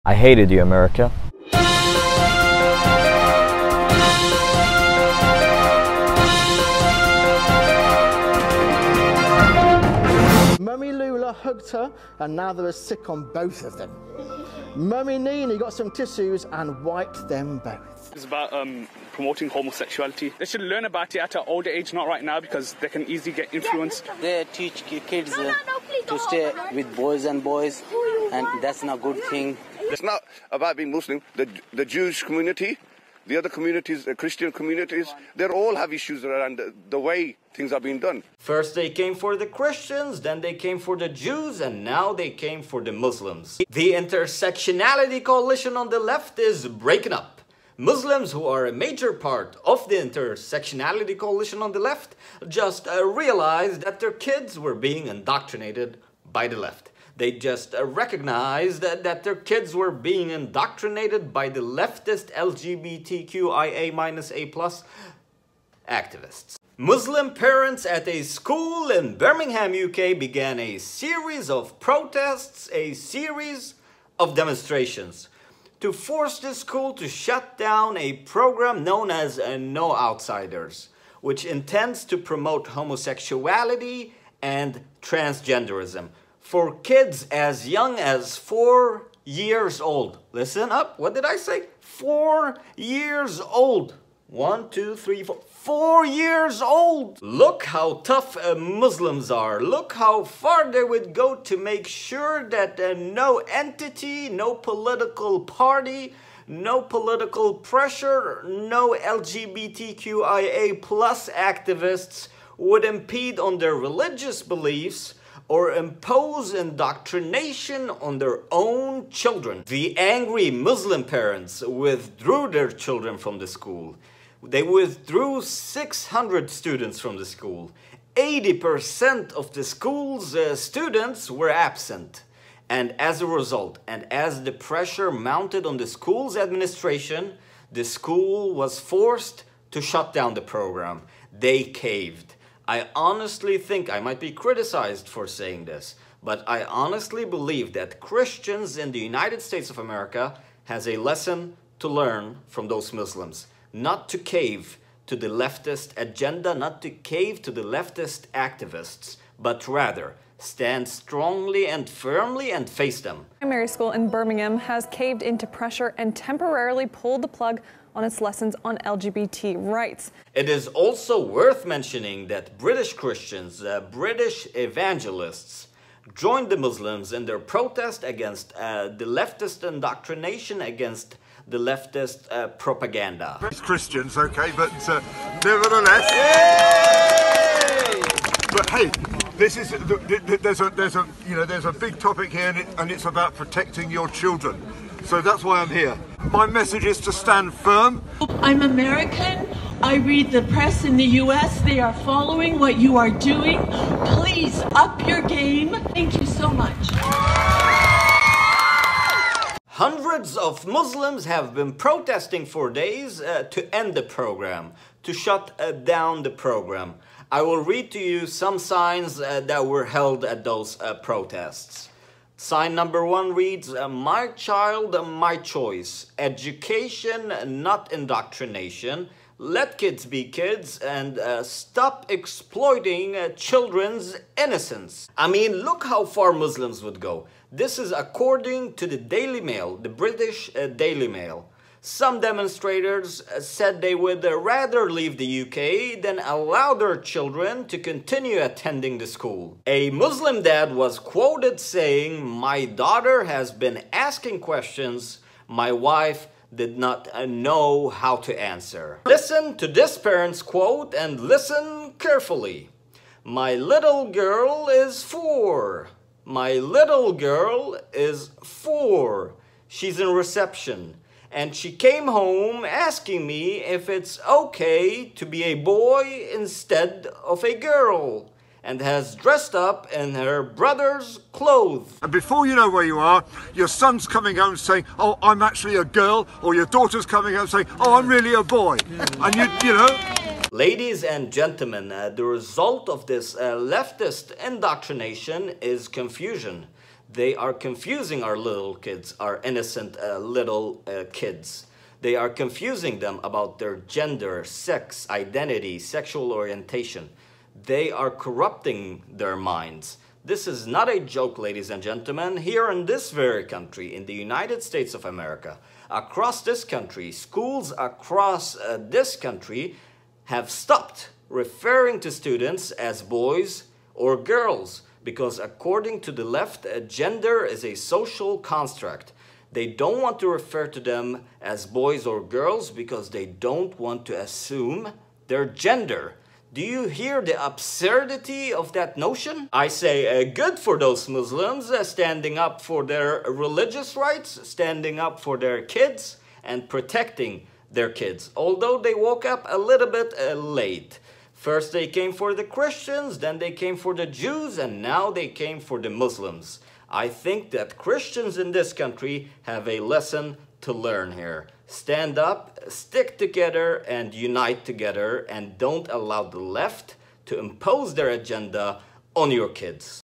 I hated you, America. Mummy Lula hugged her and now they were sick on both of them. Mummy Nini got some tissues and wiped them both. It's about promoting homosexuality. They should learn about it at an older age, not right now, because they can easily get influenced. They teach kids to stay with boys and boys, and that's not a good thing. It's not about being Muslim. The Jewish community, the other communities, the Christian communities, they all have issues around the way things are being done. First they came for the Christians, then they came for the Jews, and now they came for the Muslims. The intersectionality coalition on the left is breaking up. Muslims, who are a major part of the intersectionality coalition on the left, just realized that their kids were being indoctrinated by the left. They just recognized that their kids were being indoctrinated by the leftist LGBTQIA-A+ activists. Muslim parents at a school in Birmingham, UK began a series of protests, a series of demonstrations to force the school to shut down a program known as No Outsiders, which intends to promote homosexuality and transgenderism for kids as young as 4 years old. Listen up, what did I say? 4 years old. 1, 2, 3, 4. 4 years old! Look how tough Muslims are. Look how far they would go to make sure that no entity, no political party, no political pressure, no LGBTQIA+ activists would impede on their religious beliefs or impose indoctrination on their own children. The angry Muslim parents withdrew their children from the school. They withdrew 600 students from the school. 80% of the school's students were absent. And as a result, and as the pressure mounted on the school's administration, the school was forced to shut down the program. They caved. I honestly think, I might be criticized for saying this, but I honestly believe that Christians in the United States of America has a lesson to learn from those Muslims. Not to cave to the leftist agenda, not to cave to the leftist activists, but rather stand strongly and firmly and face them. Primary school in Birmingham has caved into pressure and temporarily pulled the plug on its lessons on LGBT rights. It is also worth mentioning that British Christians, British evangelists, joined the Muslims in their protest against the leftist indoctrination, against the leftist propaganda. It's Christians, okay, but nevertheless. Yay! But hey, this is there's a big topic here, and it's about protecting your children. So that's why I'm here. My message is to stand firm. I'm American. I read the press in the US. They are following what you are doing. Please up your game. Thank you so much. Hundreds of Muslims have been protesting for days to end the program, to shut down the program. I will read to you some signs that were held at those protests. Sign number 1 reads, "My child, my choice. Education, not indoctrination. Let kids be kids and stop exploiting children's innocence." I mean, look how far Muslims would go. This is according to the Daily Mail, the British Daily Mail. Some demonstrators said they would rather leave the UK than allow their children to continue attending the school. A Muslim dad was quoted saying, "My daughter has been asking questions my wife did not know how to answer." Listen to this parent's quote and listen carefully. "My little girl is 4. My little girl is 4. She's in reception. And she came home asking me if it's okay to be a boy instead of a girl, and has dressed up in her brother's clothes." And before you know where you are, your son's coming home saying, "Oh, I'm actually a girl," or your daughter's coming home saying, "Oh, I'm really a boy." And you know. Ladies and gentlemen, the result of this leftist indoctrination is confusion. They are confusing our little kids, our innocent little kids. They are confusing them about their gender, sex, identity, sexual orientation. They are corrupting their minds. This is not a joke, ladies and gentlemen. Here in this very country, in the United States of America, across this country, schools across this country have stopped referring to students as boys or girls because according to the left, gender is a social construct. They don't want to refer to them as boys or girls because they don't want to assume their gender. Do you hear the absurdity of that notion? I say good for those Muslims standing up for their religious rights, standing up for their kids and protecting their kids, although they woke up a little bit late. First they came for the Christians, then they came for the Jews, and now they came for the Muslims. I think that Christians in this country have a lesson to learn here. Stand up, stick together, and unite together, and don't allow the left to impose their agenda on your kids.